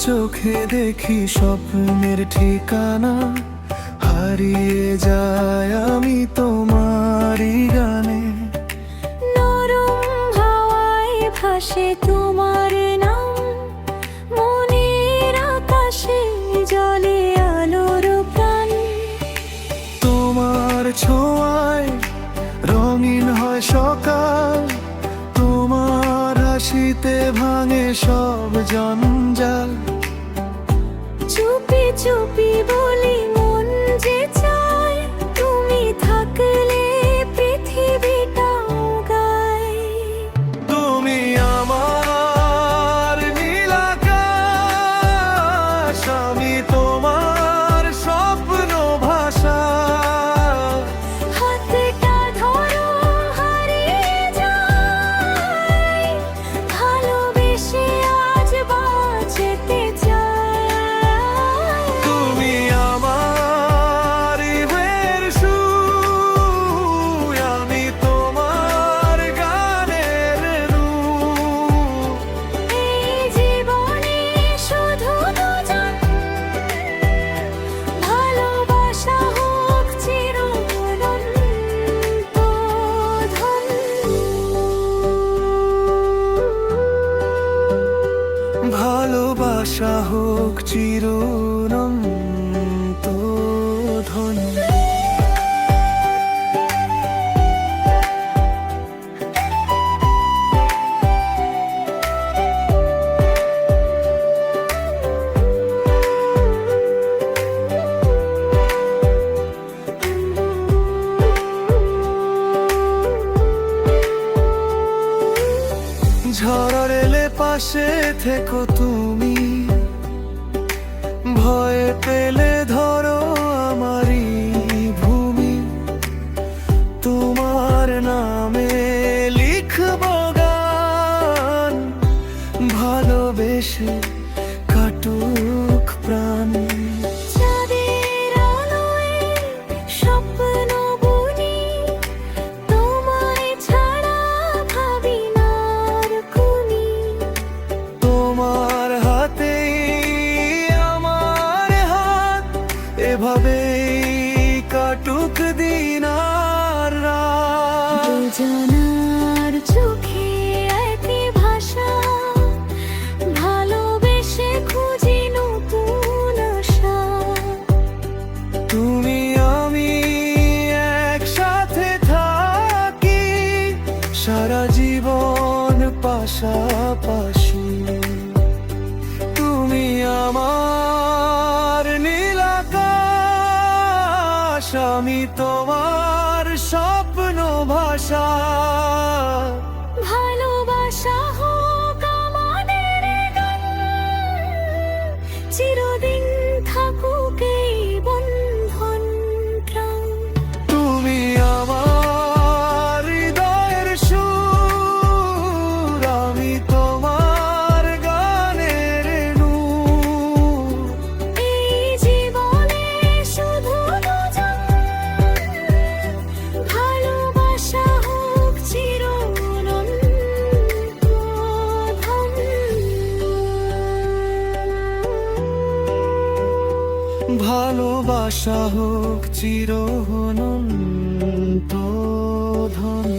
চোখে দেখি স্বপ্নের ঠিকানা, হারিয়ে যায় আমি তোমারই গানে। নরম হাওয়ায় ভাসে তোমার নাম, মনের আকাশে জলে আলোর প্রাণ। তোমার ছোঁয়ায় রঙিন হয় সকাল, তোমার হাসিতে ভাঙে সব জঞ্জাল। চুপি চুপি বলি মন যে চায়, তুমি থাকলে পৃথিবীটাও গায়। তুমি আমার নীল আকাশ, আমি তোমার স্বপ্ন ভাষা। হাতটা ধরো হারিয়ে যাই, ভালোবেসে আজ বাঁচতে চাই। তুমি আমার হৃদয়ের সুর, আমি তোমার গানের রূপ। এই জীবনে শুধু দুজন, ভালোবাসা হোক চিরঅনন্ত ধন। ভালোবাসা হোক চিরঅনন্ত ধন। ঝড় এলে পাশে থেকো তুমি, ভয় পেলে ধরো আমারই ভূমি। তোমার নামে লিখব গান, ভালোবেসে কাটুক প্রাণ। চাঁদের আলোয় স্বপ্ন বুনি, তোমায় ছাড়া ভাবি না আর কোনি। তোমার হাতেই আমার হাত, এভাবেই কাটুক দিন আর রাত। দুজনার চোখে একই ভাষা, ভালোবেসে খুঁজি নতুন আশা। তুমি আমি একসাথে থাকি, সারা জীবন পাশাপাশি। তুমি আমার নীল আকাশ, আমি তোমার স্বপ্ন ভাষা। ভালোবাসা হোক আমাদের গান, চিরদিন থাকুক এই বন্ধন প্রাণ। তুমি আমার হৃদয়ের সুর, আমি তোমার গানের নূর। এই জীবনে শুধু দুজন, ভালোবাসা হোক চিরঅনন্ত ধন। ভালোবাসা হোক চিরঅনন্ত ধন।